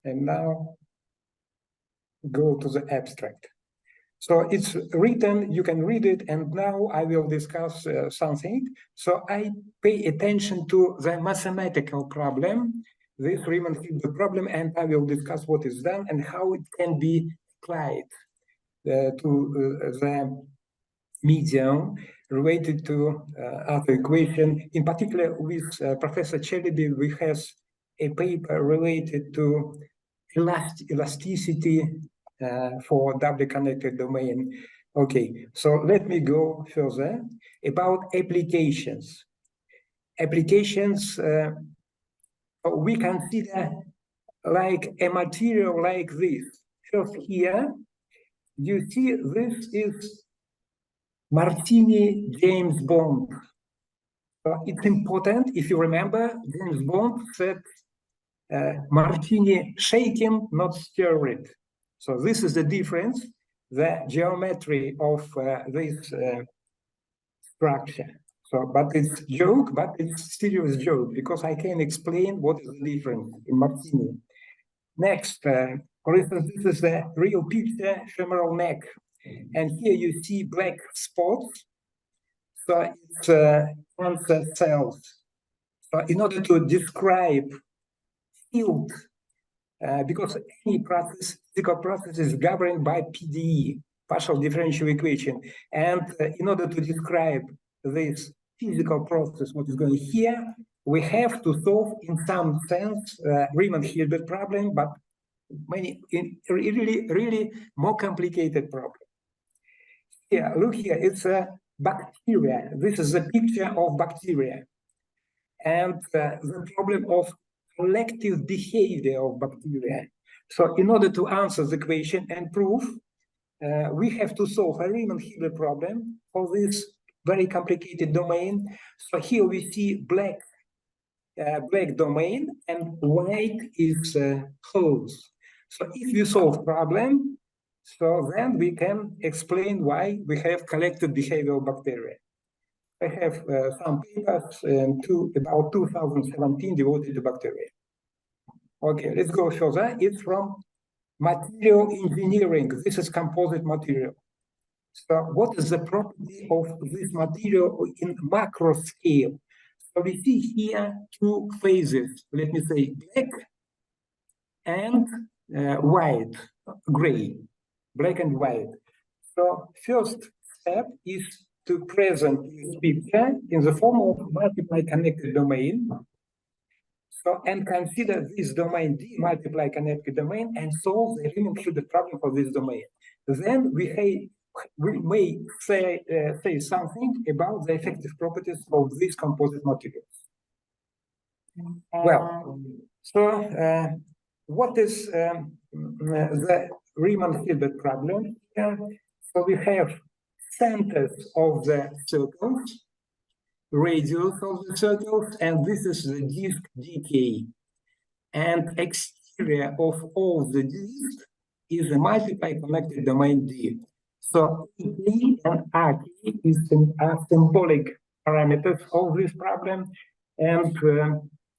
And now go to the abstract. So it's written, you can read it, and now I will discuss something. So I pay attention to the mathematical problem, this Riemann-Hilbert problem, and I will discuss what is done and how it can be applied to the medium related to other equation. In particular, with Professor Chelebi, we have a paper related to elasticity for doubly connected domain. Okay, so let me go further about applications. Applications, we consider like a material like this. First here, you see this is Martini-James bond. It's important, if you remember, James Bond said, Martini shaken, not stirred. So this is the difference, the geometry of this structure. So, but it's joke, but it's serious joke, because I can explain what is the difference in Martini. Next, for instance, this is the real picture, femoral neck. And here you see black spots. So it's cancer cells. So in order to describe field, because any process, physical process is governed by PDE, partial differential equation. And in order to describe this physical process, what is going here, we have to solve in some sense Riemann-Hilbert problem, but really more complicated problem. Here, look here, it's a bacteria. This is a picture of bacteria. And the problem of collective behavior of bacteria. So in order to answer the question and prove, we have to solve a Riemann-Hilbert problem for this very complicated domain. So here we see black domain and white is holes. So if we solve problem, so then we can explain why we have collective behavior of bacteria. I have some papers about 2017 devoted to bacteria. Okay, let's go further. It's from material engineering. This is composite material. So what is the property of this material in macro scale? So we see here two phases, let me say black and white, gray, black and white. So first step is to present this picture in the form of multiply connected domain. So, and consider this domain D multiply connected domain and solve the Riemann-Hilbert problem for this domain. Then we may say something about the effective properties of these composite materials. Well, so what is the Riemann-Hilbert problem? So we have centers of the circles, radius of the circles, and this is the disk dk. And exterior of all the disks is a multiply connected domain D. So E and RT are symbolic parameters of this problem. And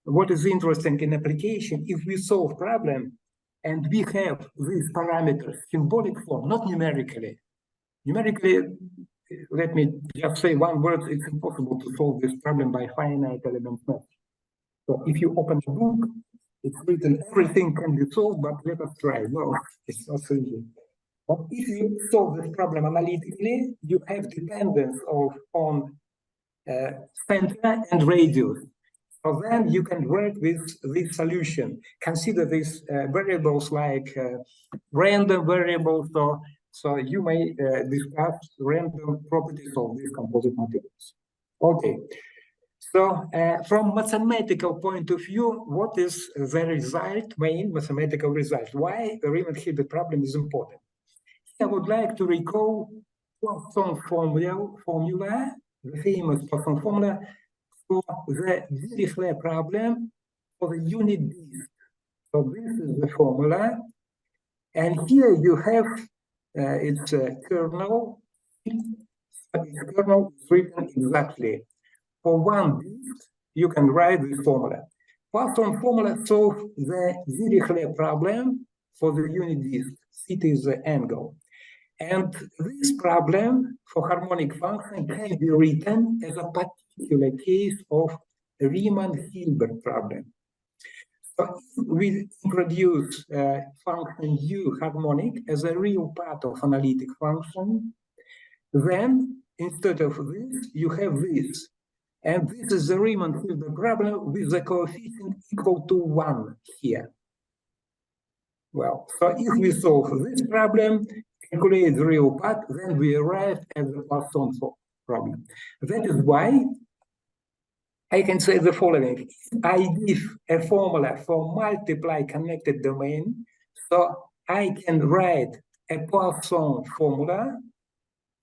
what is interesting in application, if we solve problem and we have these parameters symbolic form, not numerically. Numerically, let me just say one word, it's impossible to solve this problem by finite element math. So if you open a book, it's written everything can be solved, but let us try. No, it's not so easy. But if you solve this problem analytically, you have dependence on center and radius. So then you can work with this solution. Consider these variables like random variables. So you may discuss random properties of these composite materials. Okay. So from mathematical point of view, what is the result, main mathematical result? Why the Riemann-Hilbert problem is important? I would like to recall Poisson formula, the famous Poisson formula for the Dirichlet problem for the unit disk. So this is the formula. And here you have its kernel. Its kernel is written exactly. For one disk, you can write this formula. Poisson formula solves the Dirichlet problem for the unit disk. Theta is the angle. And this problem for harmonic function can be written as a particular case of Riemann-Hilbert problem. So if we introduce function u harmonic as a real part of analytic function, then instead of this, you have this. And this is the Riemann-Hilbert problem with the coefficient equal to 1 here. Well, so if we solve this problem, calculate the real part, then we arrive at the Poisson problem. That is why I can say the following. I give a formula for multiply connected domain, so I can write a Poisson formula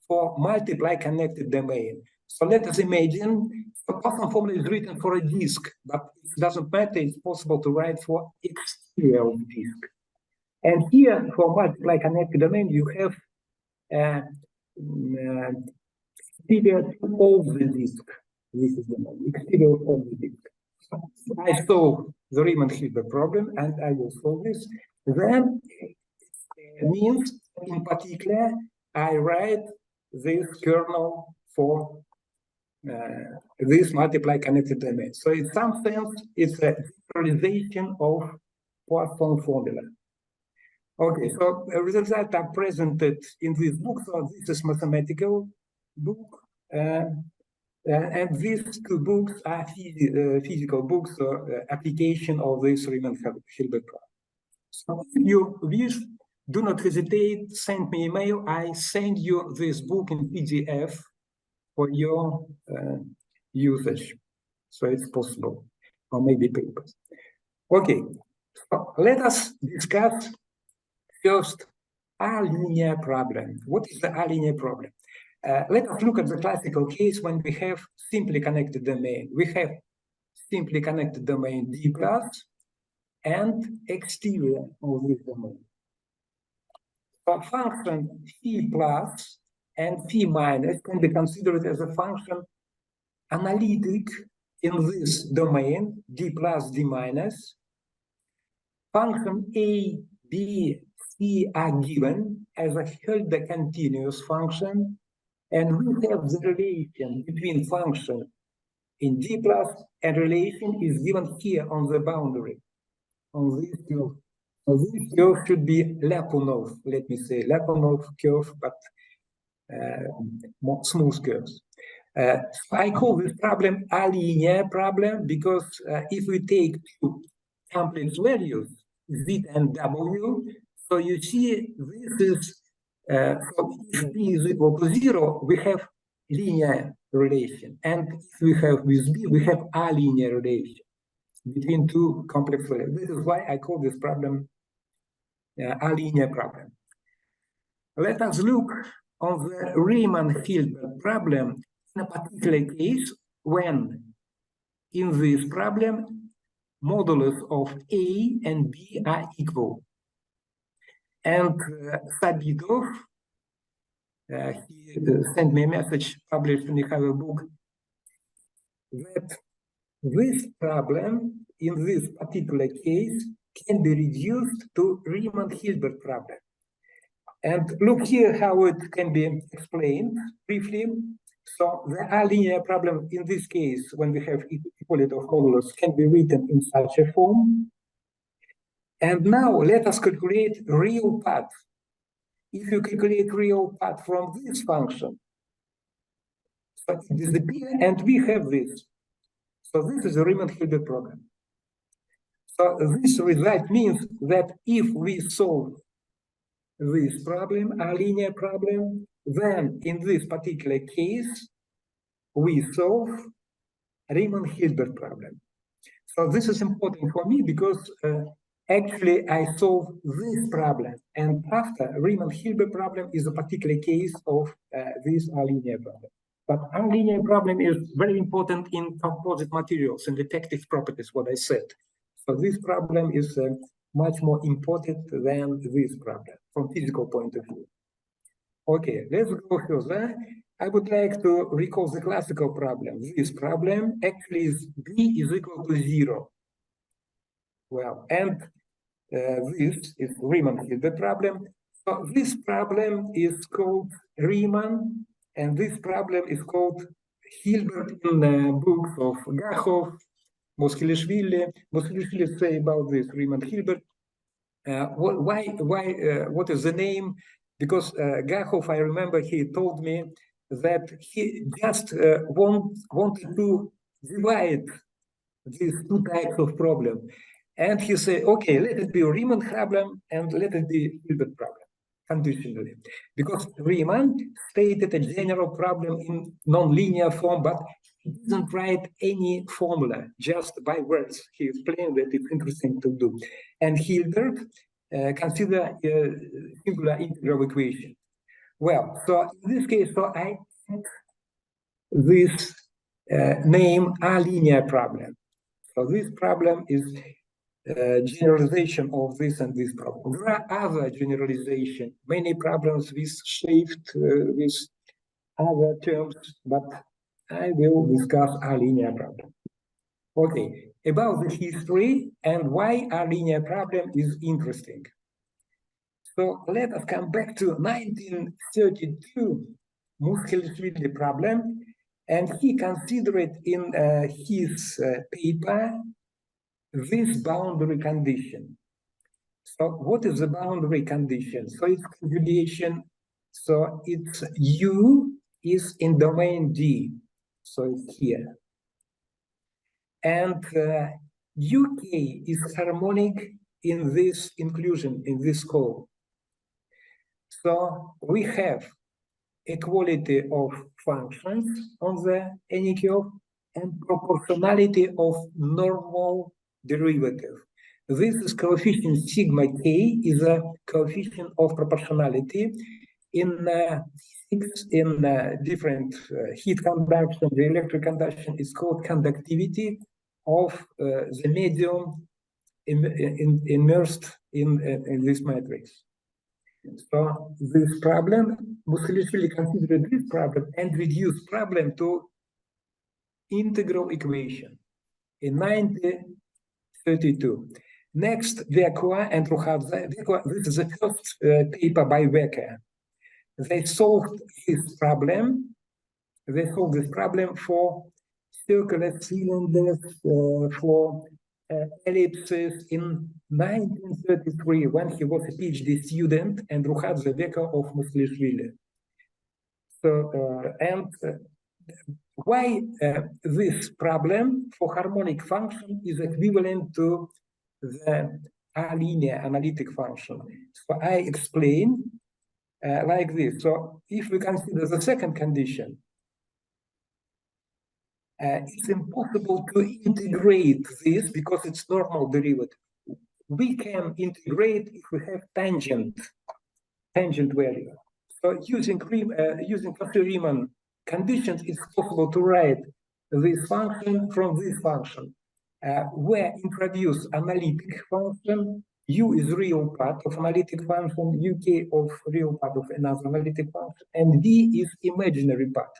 for multiply connected domain. So let us imagine the Poisson formula is written for a disk, but it doesn't matter, it's possible to write for exterior of the disk. And here, for multiply connected domain, you have exterior of the disk. This is the exterior of the disk. So I solve the Riemann-Hilbert problem, and I will solve this. Then it means, in particular, I write this kernel for this multiply connected domain. So in some sense, it's a generalization of Poisson formula. Okay, so the results are presented in this book. So this is mathematical book, and these two books are physical books, so application of this Riemann-Hilbert problem. So if you wish, do not hesitate, send me email. I send you this book in PDF for your usage. So it's possible, or maybe papers. Okay, so let us discuss first R-linear problem. What is the R-linear problem? Let us look at the classical case when we have simply connected domain. We have simply connected domain D plus and exterior of this domain. So function phi plus and phi minus can be considered as a function analytic in this domain, D plus, D minus. Function A, B, C are given as a Hölder continuous function, and we have the relation between function in D plus, and relation is given here on the boundary, on this curve. So this curve should be Lyapunov, let me say, Lyapunov curve, but more smooth curves. I call this problem a linear problem because if we take two complex values, Z and W, so you see this is, so if B is equal to 0, we have linear relation. And if we have with B, we have a linear relation between two complex values. This is why I call this problem a linear problem. Let us look on the Riemann-Hilbert problem in a particular case when in this problem modulus of A and B are equal. And Sabitov, he sent me a message published in the book that this problem in this particular case can be reduced to Riemann-Hilbert problem. And look here how it can be explained briefly. So the R-linear problem in this case, when we have equality of modulus, can be written in such a form. And now let us calculate real part. If you calculate real part from this function, so it disappears, and we have this. So this is a Riemann-Hilbert problem. So this result means that if we solve this problem, a linear problem, then in this particular case, we solve Riemann-Hilbert problem. So this is important for me because actually I solve this problem, and after Riemann-Hilbert problem is a particular case of this linear problem. But a linear problem is very important in composite materials and detective properties, what I said. So this problem is much more important than this problem from physical point of view. Okay, let's go further. I would like to recall the classical problem. This problem actually is B is equal to 0. Well, and this is Riemann-Hilbert problem. So this problem is called Riemann, and this problem is called Hilbert in the books of Gachov, Moskilishvili. Moskilishvili say about this Riemann-Hilbert. What is the name? Because Gachov, I remember he told me that he just wanted to divide these two types of problem. And he said, okay, let it be a Riemann problem and let it be Hilbert problem, conditionally. Because Riemann stated a general problem in nonlinear form, but he didn't write any formula, just by words. He explained that it's interesting to do. And Hilbert consider a singular integral equation. Well, so in this case, so I think this name a linear problem. So this problem is generalization of this and this problem. There are other generalization, many problems with shift, with other terms, but I will discuss a linear problem. Okay, about the history and why a linear problem is interesting. So let us come back to 1932 Muskilishvili problem, and he considered in his paper this boundary condition. So what is the boundary condition? So it's conjugation. So it's U is in domain D. So it's here. And UK is harmonic in this inclusion, in this code. So we have equality of functions on the any curve and proportionality of normal derivative. This is coefficient sigma k is a coefficient of proportionality in different heat conduction. The electric conduction is called conductivity of the medium immersed in this matrix. So this problem, Muskilishvili considered this problem and reduced problem to integral equation in 1932. Next, Vekua and Ruhadze. This is the first paper by Vekua. They solved this problem. They solved this problem for circular cylinders, for ellipses in 1933 when he was a PhD student and Ruhadze Vekua of Muskilishvili. So, why this problem for harmonic function is equivalent to the linear analytic function. So I explain like this. So if we consider the second condition, it's impossible to integrate this because it's normal derivative. We can integrate if we have tangent value. So using Riemann conditions, it's possible to write this function from this function, where introduce analytic function. U is real part of analytic function, UK of real part of another analytic function, and V is imaginary part.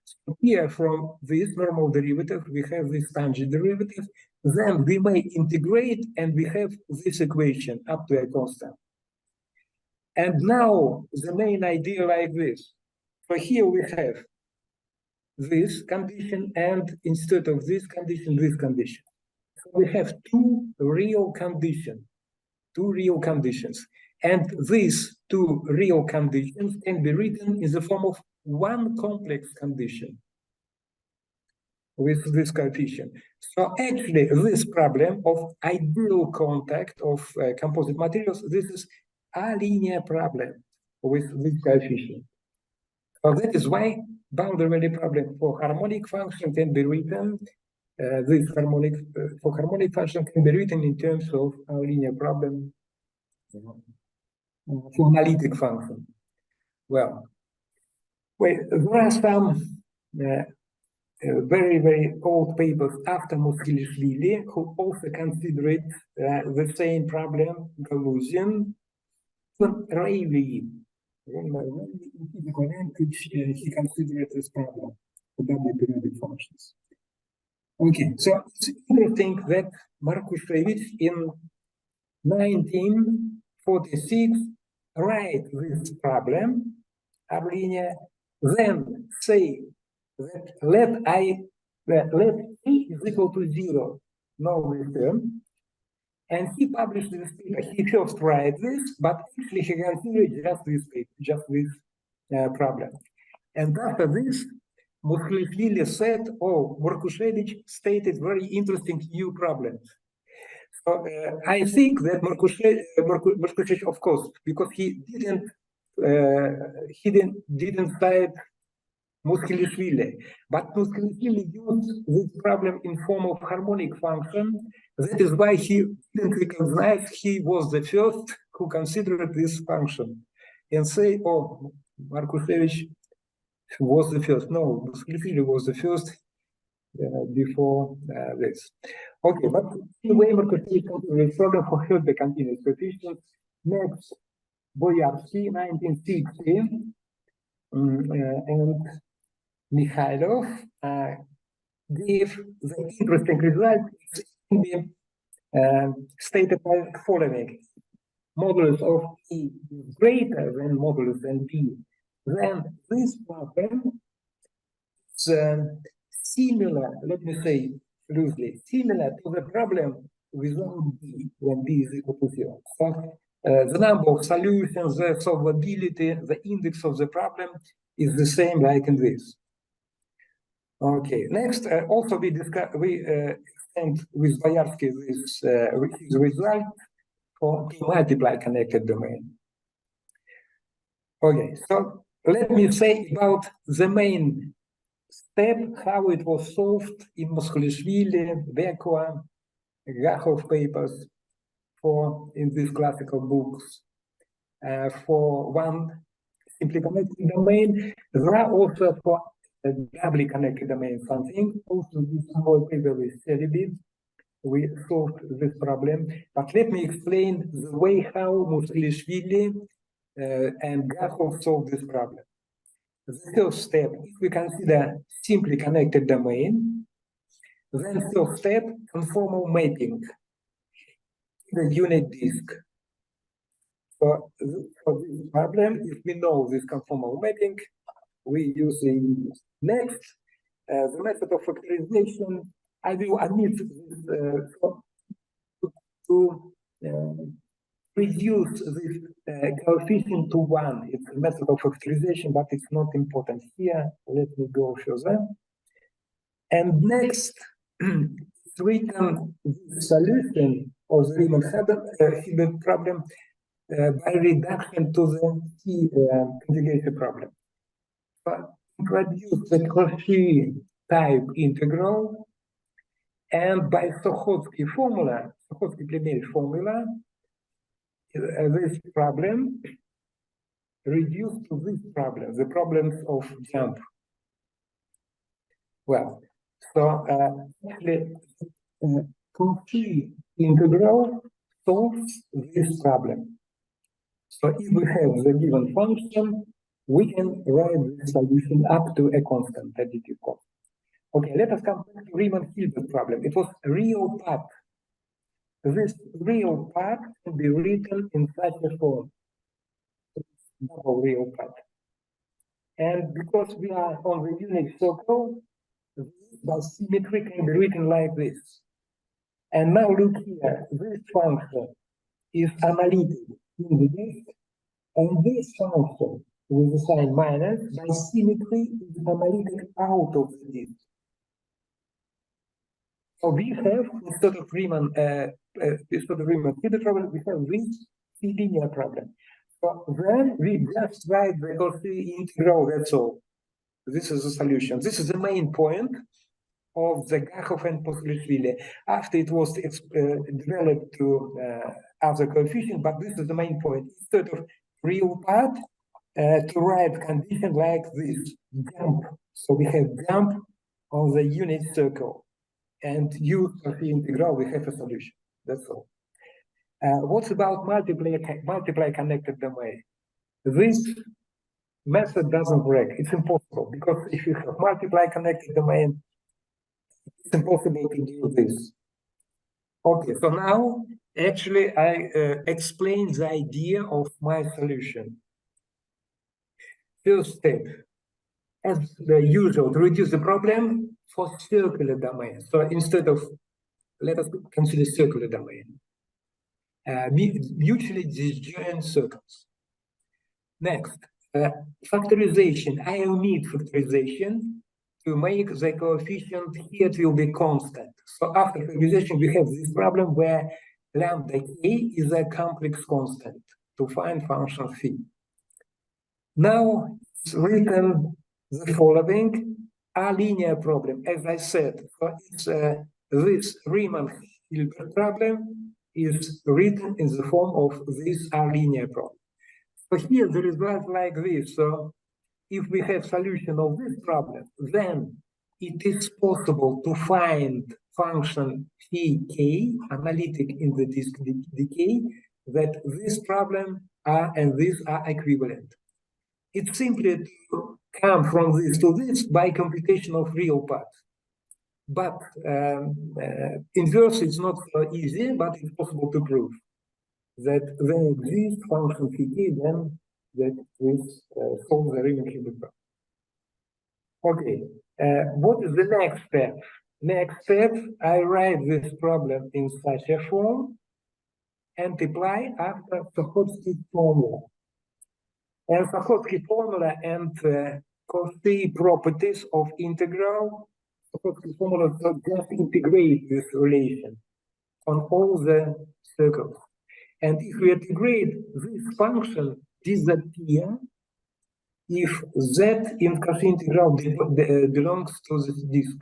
So here from this normal derivative, we have this tangent derivative, then we may integrate and we have this equation up to a constant. And now the main idea like this. So here we have this condition, and instead of this condition, this condition. So we have two real conditions. And these two real conditions can be written in the form of one complex condition with this coefficient. So actually, this problem of ideal contact of composite materials, this is a linear problem with this coefficient. So that is why boundary value problem for harmonic function can be written. This harmonic for harmonic function can be written in terms of a linear problem for analytic function. Well, there are some very, very old papers after Muskilishvili who also considered the same problem, Gaussian. Rayleigh, in physical language, he considered this problem for doubly periodic functions. Okay, so it's interesting that Markushevich in 1946 write this problem, Arlinia, then say that let A is equal to 0, no return. And he published this paper. He first write this, but actually he considered just this paper, just this problem. And after this, Mukhlishvili said, oh, Markushevich stated very interesting new problems. So I think that Markushevich, of course, because he didn't cite Mukhlishvili, but Mukhlishvili used this problem in form of harmonic function. That is why he didn't recognize he was the first who considered this function and say, oh, Markushevich was the first. No, Mukhlishvili was the first before this. Okay, but anyway, Markushevich considers the problem for Hölder continuous coefficients. Next, Boyarsky, 1960, and Mikhailov gave the interesting result in the stated by the following: modulus of E is greater than modulus n B. Then this problem is similar, let me say loosely, similar to the problem without B when B is equal to 0. So the number of solutions, the solvability, the index of the problem is the same like in this. Okay, next, also we extend with Boyarsky this his result for multiply connected domain. Okay, so let me say about the main step, how it was solved in Mukhlishvili, Bekwa, Gachov papers for in these classical books. For one simply connected domain, there are also for a doubly connected domain something. Also, this our paper with Seribit, we solved this problem. But let me explain the way how Mukhlishvili and Gachov solved this problem. The first step, if we consider simply connected domain, then first step, conformal mapping, the unit disk. So for this problem, if we know this conformal mapping, we use the next, the method of factorization. I will omit this to reduce this coefficient to 1. It's a method of factorization, but it's not important here. Let me go further. And next, it's written the solution of the Riemann-Hilbert problem by reduction to the key conjugation problem. But introduce the Cauchy type integral, and by Schottky formula, Schottky-Primelj formula, this problem reduced to this problem, the problems of jump. Well, so actually, Cauchy integral solves this problem. So if we have the given function, we can write the solution up to a constant, additive constant. Okay, let us come back to Riemann-Hilbert problem. It was a real part. This real part can be written in such a form. Double real part. And because we are on the unit circle, the symmetry can be written like this. And now look here, this function is analytic in the disk, and this function with the sign minus by symmetry is analytic out of the disk. So we have instead of Riemann-Hilbert problem, we have this linear problem. So then we just write the Cauchy integral. That's all. This is the solution. This is the main point of the Gachov and Mukhlishvili. After it was developed to other coefficients, but this is the main point. Instead of real part, to write condition like this, jump. So we have jump on the unit circle. And use Cauchy integral, we have a solution. That's all. What about multiply connected domain? This method doesn't work. It's impossible because if you have multiply connected domain, it's impossible to do this. Okay, so now actually I explain the idea of my solution. First step, as the usual, to reduce the problem for circular domain. So instead of, let us consider circular domain, mutually disjoint circles. Next, factorization. I omit factorization to make the coefficient here, it will be constant. So after factorization, we have this problem where lambda k is a complex constant to find function phi. Now it's written the following, a linear problem. As I said, so it's, this Riemann-Hilbert problem is written in the form of this linear problem. So here the result like this. So if we have solution of this problem, then it is possible to find function phi k, analytic in the disk decay, that this problem and this are equivalent. It's simply to come from this to this by computation of real parts. But inverse is not so easy, but it's possible to prove that when exists function phi k, then that this solves the Riemann-Hilbert problem. Okay, what is the next step? Next step, I write this problem in such a form and apply after Schottky formula. And Schottky formula and Cauchy properties of integral, Schottky formula just integrate this relation on all the circles. And if we integrate this function disappear if z in Cauchy integral belongs to this disk,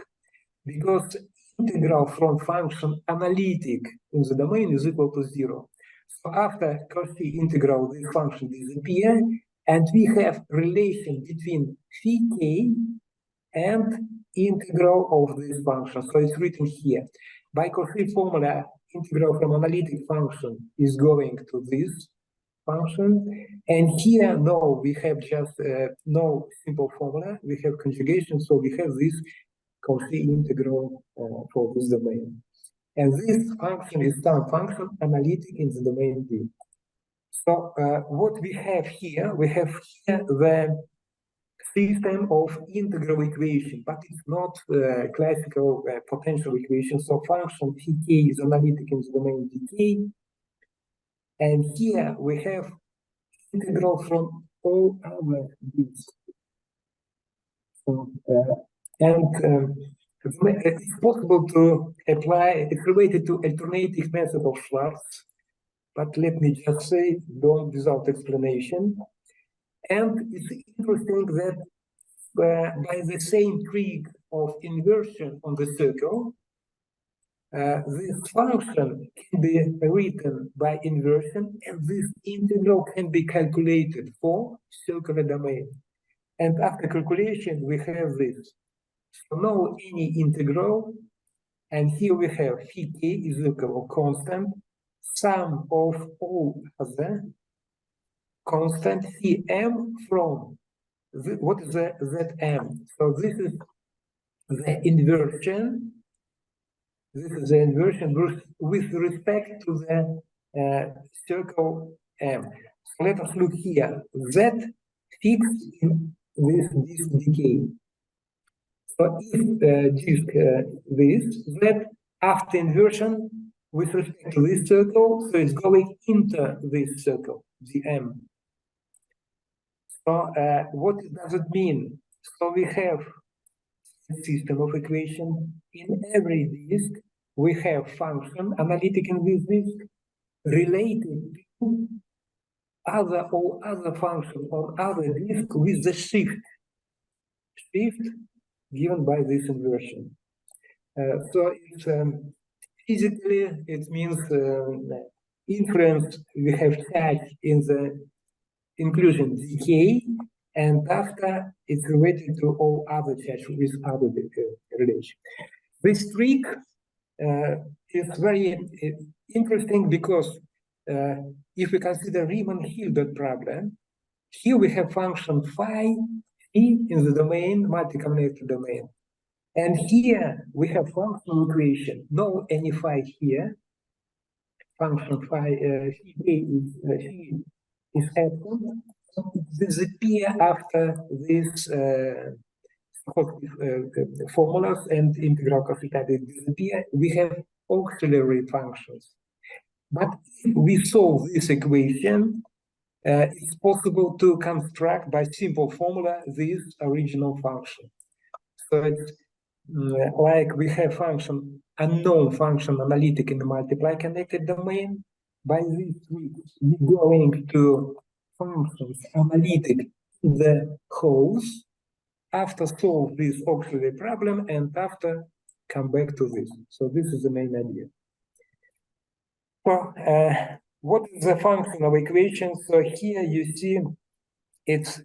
because integral from function analytic in the domain is equal to 0. So after Cauchy integral, this function disappear, and we have relation between phi k and integral of this function. So it's written here. By Cauchy formula, integral from analytic function is going to this function. And here, no, we have just no simple formula. We have conjugation, so we have this Cauchy integral for this domain. And this function is some function analytic in the domain D. So what we have here, we have here the system of integral equation, but it's not classical potential equation. So function phi k is analytic in the domain dk. And here we have integral from all other disks. So, it's possible to apply, it's related to alternative method of Schwartz, but let me just say, don't without explanation. And it's interesting that by the same trick of inversion on the circle, this function can be written by inversion, and this integral can be calculated for circular domain. And after calculation, we have this. So now any integral, and here we have phi k is equal to constant, sum of all other constant phi m from what is the zm? So this is the inversion. This is the inversion with respect to the circle M. So let us look here. Z fixed in this disk decay. So if disk this, Z after inversion with respect to this circle, so it's going into this circle, the M. So what does it mean? So we have system of equation. In every disk, we have function analytic in this disk related to all other function on other disk with the shift given by this inversion. So it's physically it means inference we have had in the inclusion decay. And after it's related to all other charge with other relation. This trick is very interesting because if we consider Riemann-Hilbert problem, here we have function phi e in the domain, multi-connected domain. And here we have functional equation. No any phi here. Function phi is absent. It disappear after this formulas and integral coefficient disappear. We have auxiliary functions. But if we solve this equation, it's possible to construct by simple formula this original function. So it's like we have function, unknown function analytic in the multiply connected domain. By this we're going to functions analytic in the holes, after solve this auxiliary problem, and after come back to this. So this is the main idea. So what is the functional equation? So here you see it's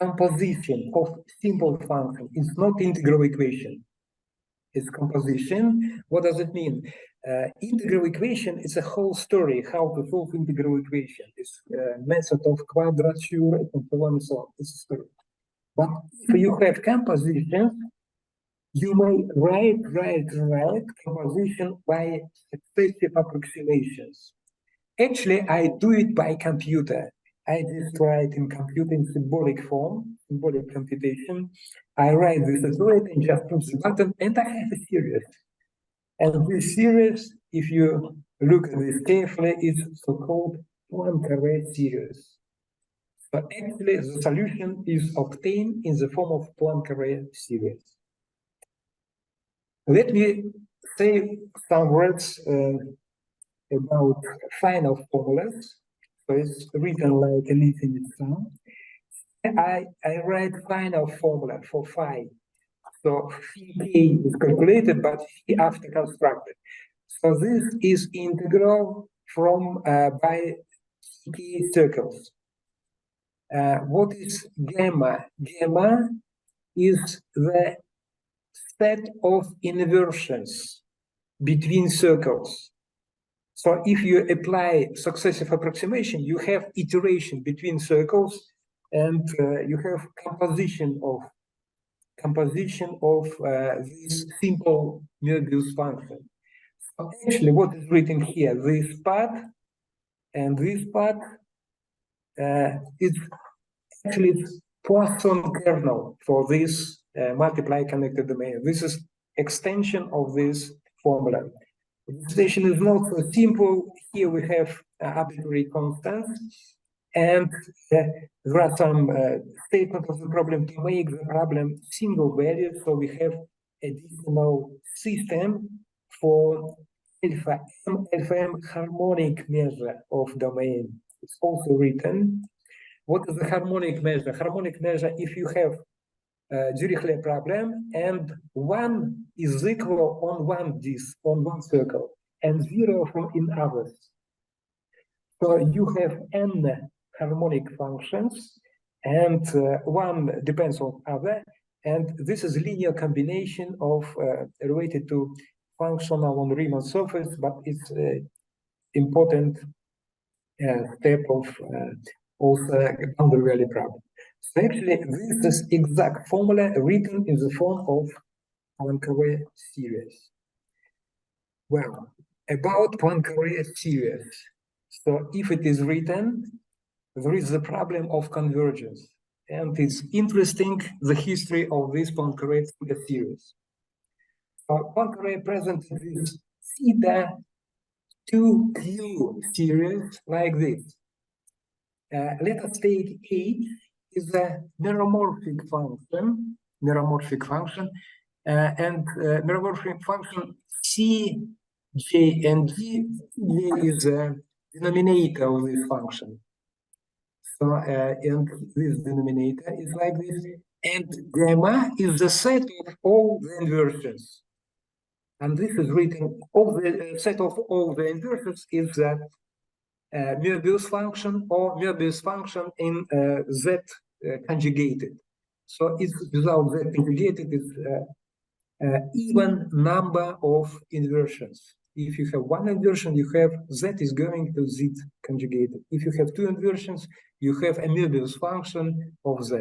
composition of simple function. It's not integral equation. It's composition. What does it mean? Integral equation is a whole story how to solve integral equation. It's a method of quadrature and so on and so on. It's a story. But if you have compositions, you may write composition by successive approximations. Actually, I do it by computer. I just write in computing symbolic form, symbolic computation. I write this as well and just push the button, and I have a series. And this series, if you look at this carefully, is so-called Poincaré series. So actually, the solution is obtained in the form of Poincaré series. Let me say some words about final formulas. So it's written like a litany song. I write final formula for phi. So phi k is calculated, but phi after constructed. So this is integral from by k circles. What is gamma? Gamma is the set of inversions between circles. So if you apply successive approximation, you have iteration between circles, and you have composition of this simple Möbius function. So actually, what is written here, this part and this part, is actually Poisson kernel for this multiply connected domain. This is extension of this formula. The extension is not so simple. Here we have arbitrary constants, and there are some statements of the problem to make the problem single valued. So we have a decimal system for alpha m harmonic measure of domain. It's also written. What is the harmonic measure? Harmonic measure, if you have Dirichlet problem and 1 is equal on one disk, on one circle, and 0 from in others. So you have n harmonic functions, and one depends on other, and this is linear combination of related to functional on Riemann surface, but it's important step of also boundary value problem. So actually, this is exact formula written in the form of Poincaré series. Well, about Poincaré series. So if it is written, there is the problem of convergence. And it's interesting the history of this Poincaré series. So Poincaré presented this theta 2q series like this. Let us take H is a meromorphic function, and meromorphic function C, J, and G. J is a denominator of this function. So, and this denominator is like this, and gamma is the set of all the inversions. And this is written, all the set of all the inversions is that Möbius function or Möbius function in Z conjugated. So it's without Z conjugated, it's even number of inversions. If you have one inversion, you have Z is going to Z conjugated. If you have two inversions, you have a Möbius function of Z.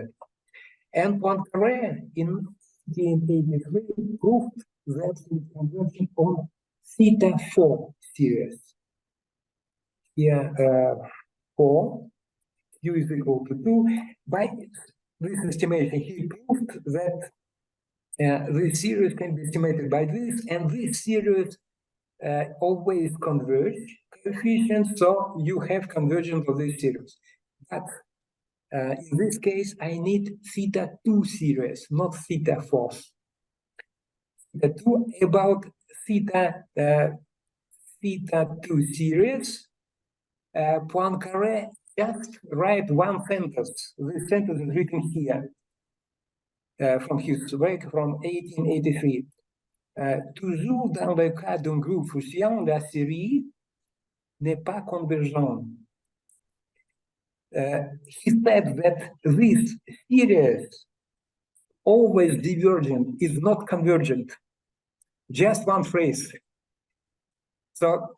And Poincaré in 1883 proved that it's converging on theta 4 series. Here, 4, u is equal to 2. By this estimation, he proved that this series can be estimated by this, and this series always converge coefficients, so you have convergence of this series. But in this case, I need theta 2 series, not theta 4. The 2 about theta 2 series, Poincaré just write one sentence. This sentence is written here from his work from 1883. Toujours dans le cas d'un groupe Fuchsian, la série n'est pas convergente. He said that this series, always divergent, is not convergent. Just one phrase. So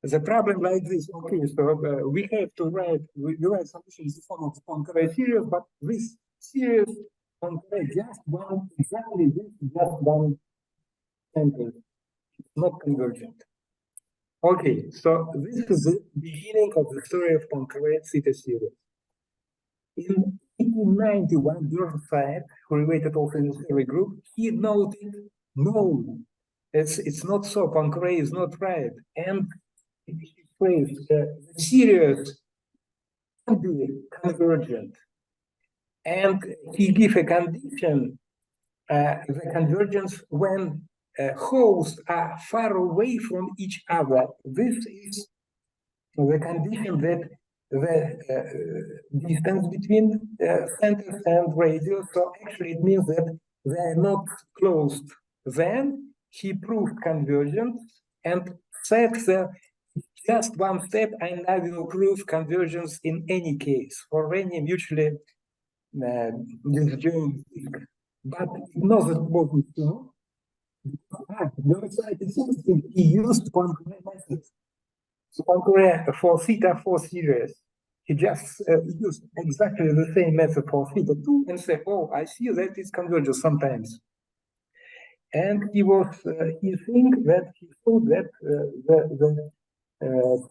the problem like this, okay, so we have to write, we write solution in the form of Poincaré series, but this series Poincaré just one, exactly this, just one sentence, not convergent. Okay, so this is the beginning of the story of Poincaré theta series. In 1891, Uralsk, who related also in the theory group, he noted, no, it's not so, Poincaré is not right. And he phrased the series can be convergent. And he gave a condition, the convergence when holes are far away from each other. This is the condition that the distance between centers and radius, so actually it means that they are not closed. Then he proved convergence and said that just one step, and I will prove convergence in any case for any mutually disjoint. But it wasn't so. The other side is interesting. He used Poincaré method. So Poincaré for theta 4 series, he just used exactly the same method for theta 2 and said, oh, I see that it's convergent sometimes. And he thought that the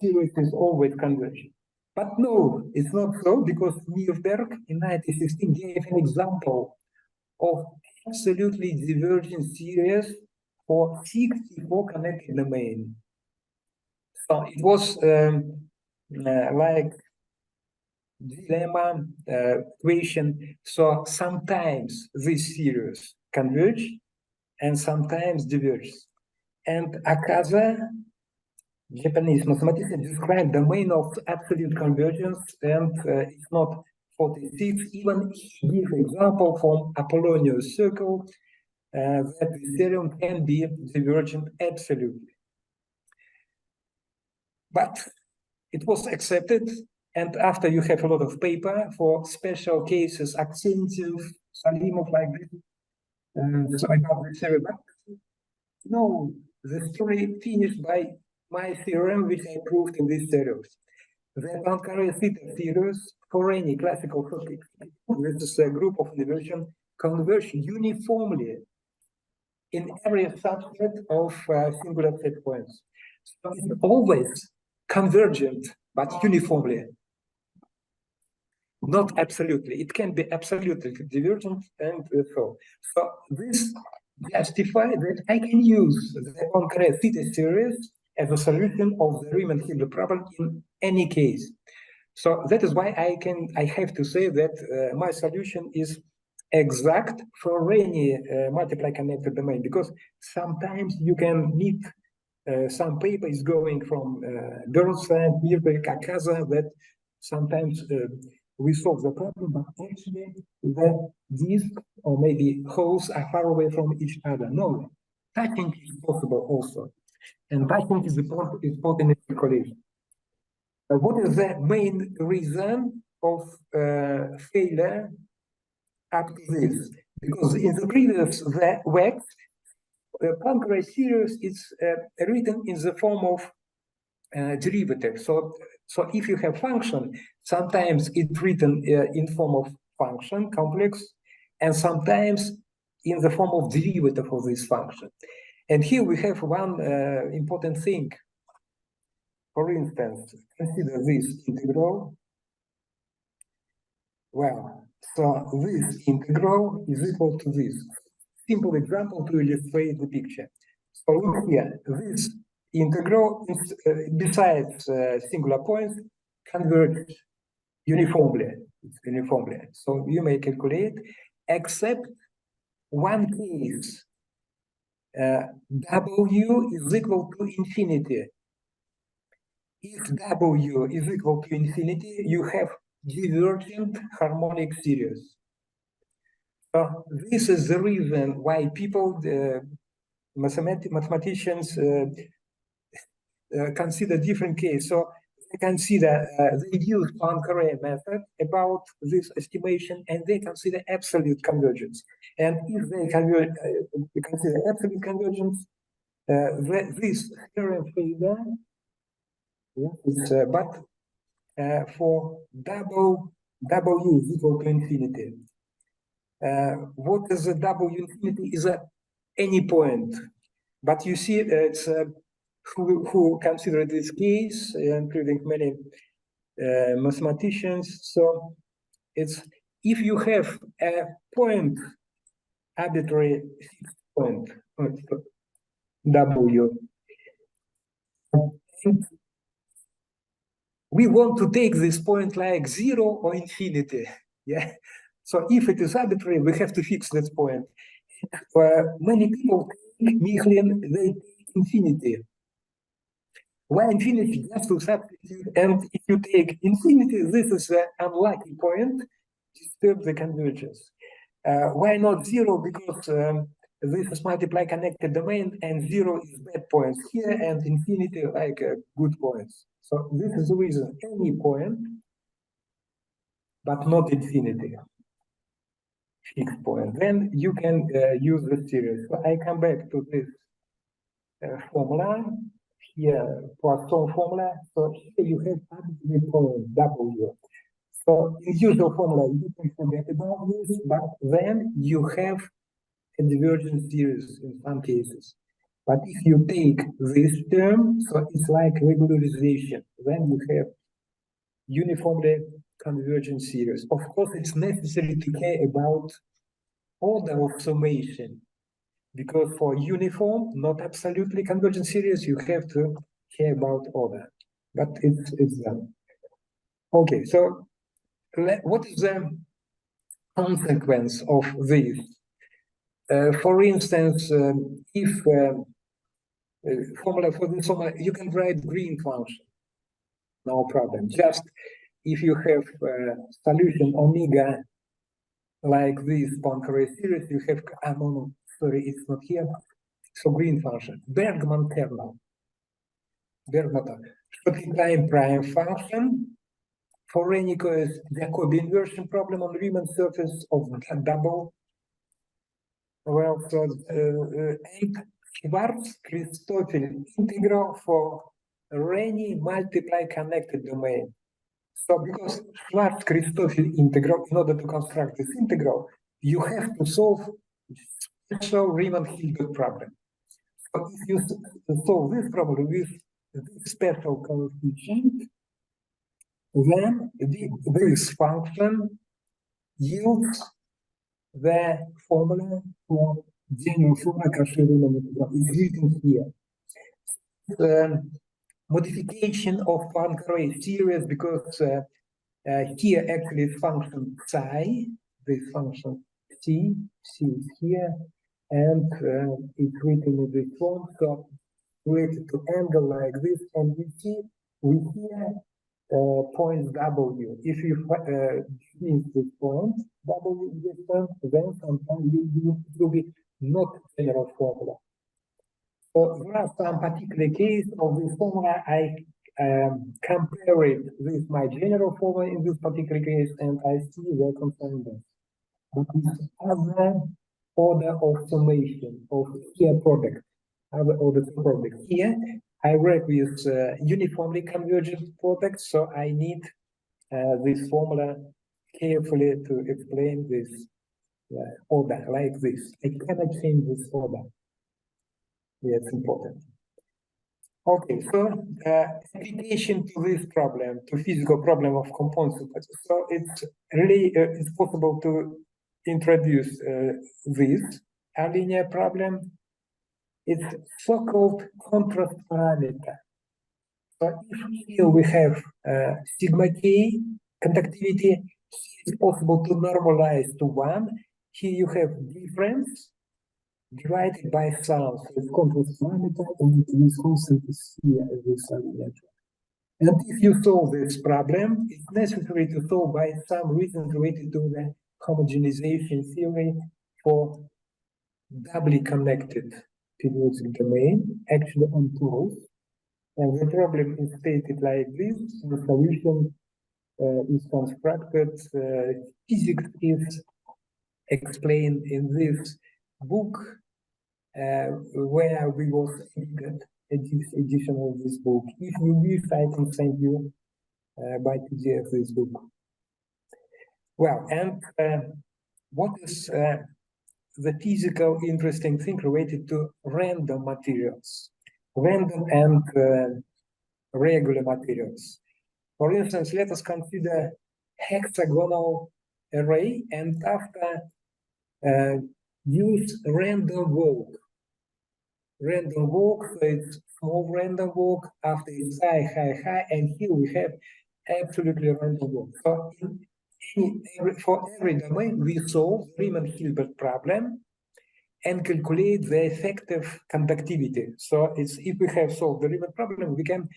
series is always convergent. But no, it's not so, because Mityushev in 1916 gave an example of absolutely divergent series for 64 connected domain. So it was like dilemma equation. So sometimes this series converge and sometimes diverge. And Akaza, Japanese mathematician, described the domain of absolute convergence, and it's not 46. Even he gives example from Apollonius circle that the theorem can be divergent absolutely. But it was accepted, and after you have a lot of paper for special cases, Aksentiv, Salimov, like this, so I got this theory, but no, the story finished by my theorem, which I proved in these theorems. The Poincaré theta series for any classical Schottky, this is a group of inversion, converge uniformly in every subset of singular set points. So it's always convergent, but uniformly. Not absolutely. It can be absolutely divergent and so. So this justifies that I can use the Poincaré theta series as a solution of the Riemann-Hilbert problem in any case. So that is why I have to say that my solution is exact for any multiply connected domain, because sometimes you can meet some paper is going from Byelorussian, Akaza, that sometimes we solve the problem, but actually the disk or maybe holes are far away from each other. No, touching is possible also. And touching is important in calculation. What is the main reason of failure up to this? Because in the previous work, the Poincaré series is written in the form of derivative. So if you have function, sometimes it's written in form of function complex, and sometimes in the form of derivative of this function. And here we have one important thing. For instance, consider this integral. Well, so this integral is equal to this. Simple example to illustrate the picture. So look here, this integral, is, besides singular points, converges uniformly. It's uniformly. So you may calculate, except one case. W is equal to infinity. If W is equal to infinity, you have divergent harmonic series. So this is the reason why people, mathematicians, consider different cases. So they consider, they use Poincaré method about this estimation, and they consider absolute convergence. And if they consider absolute convergence, this theorem favor, but for W is equal to infinity. What is the W infinity is at any point. But you see, it's who consider this case, including many mathematicians. So it's if you have a point, arbitrary fixed point, W, and we want to take this point like 0 or infinity. Yeah. So if it is arbitrary, we have to fix this point. Many people take Michel, they take infinity. Why infinity? Just to substitute. And if you take infinity, this is an unlucky point, disturb the convergence. Why not 0? Because this is multiply connected domain, and 0 is bad points here, and infinity like good points. So this is the reason, any point, but not infinity, fixed point. Then you can use the series. So I come back to this formula, here, Poisson formula. So here you have arbitrary point, W. So in usual formula, you can forget about this, but then you have a divergent series in some cases. But if you take this term, so it's like regularization, then you have uniformly convergent series. Of course, it's necessary to care about order of summation, because for uniform, not absolutely convergent series, you have to care about order. But it's done. Okay, so what is the consequence of this? For instance, if formula for this formula, you can write green function, no problem. Just if you have solution omega like this Poincaré series, you have, sorry, it's not here. So green function, Bergman kernel, Schottky prime function for any Jacobi inversion problem on Riemann surface of double. Well, so and Schwartz Christoffel integral for any multiply connected domain. So because Schwartz Christoffel integral, in order to construct this integral, you have to solve special Riemann-Hilbert problem. So if you solve this problem with this special coefficient, then this function yields the formula for general formula Cauchy-Riemann integral is written here. The modification of Poincaré series, because here actually is function psi, this function c is here, and it's written in this form, so related to angle like this, and we see we here point W. If you use this point W in this term, then sometimes you will be not general formula. So there are some particular case of this formula. I compare it with my general formula in this particular case, and I see their confounders. But with other order of summation of here product, other order of product here, I work with uniformly convergent products, so I need this formula carefully to explain this order like this. I cannot change this order. That's important. Okay, so application to this problem, to physical problem of composites. So it's really it's possible to introduce this linear problem. It's so-called contrast parameter. So if here we have sigma k conductivity, it's possible to normalize to 1. Here you have difference divided by sum. So it's contrast parameter, and this constant is here as this linear. And if you solve this problem, it's necessary to solve by some reasons related to the homogenization theory for doubly connected periodic domain, actually on torus. And the problem is stated like this. The solution is constructed. Physics is explained in this book, where we will see that this edition of this book. If you wish, I can send you by PDF this book. Well, and what is the physical interesting thing related to random materials, random and regular materials? For instance, let us consider hexagonal array and after use random walk. Random walk, so it's small random walk, after it's high, and here we have absolutely random walk. So for every domain, we solve Riemann-Hilbert problem and calculate the effective conductivity. So it's if we have solved the Riemann problem, we can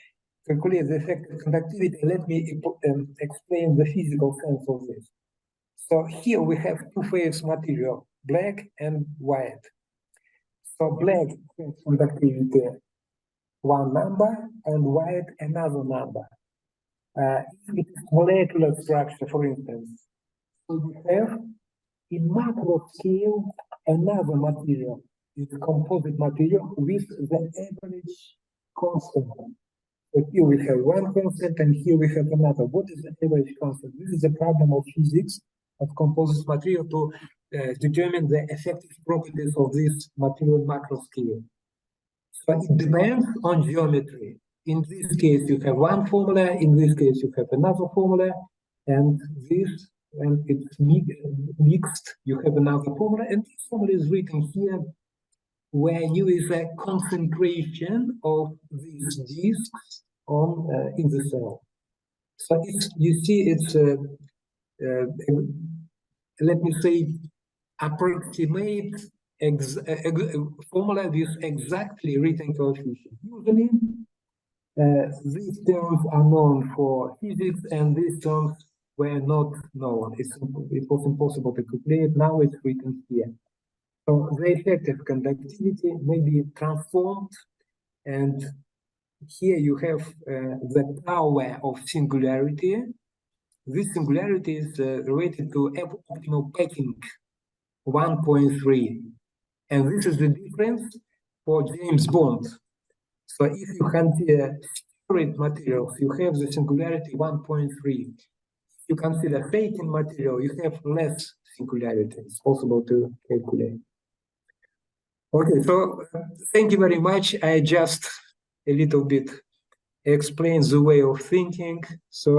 calculate the effective conductivity. Let me explain the physical sense of this. So here we have two-phase material, black and white. So black has conductivity 1 number and white another number. If it is molecular structure, for instance, so we have in macro scale another material, is a composite material with the average constant. So here we have one constant and here we have another. What is the average constant? This is a problem of physics of composite material to determine the effective properties of this material macro scale. So it depends on geometry. In this case, you have one formula. In this case, you have another formula. And this, when it's mixed, you have another formula. And this formula is written here, where U is a concentration of these disks on in the cell. So it's, you see, it's let me say, approximate formula with exactly written coefficient. Usually, these terms are known for physics, and these terms were not known. It was impossible to calculate. Now it's written here. So the effective conductivity may be transformed, and here you have the power of singularity. This singularity is related to optimal packing 1.3, and this is the difference for James Bond. So if you consider separate materials, you have the singularity 1.3. If you consider packing material, you have less singularity. It's possible to calculate. Okay, so thank you very much. I just a little bit explained the way of thinking. So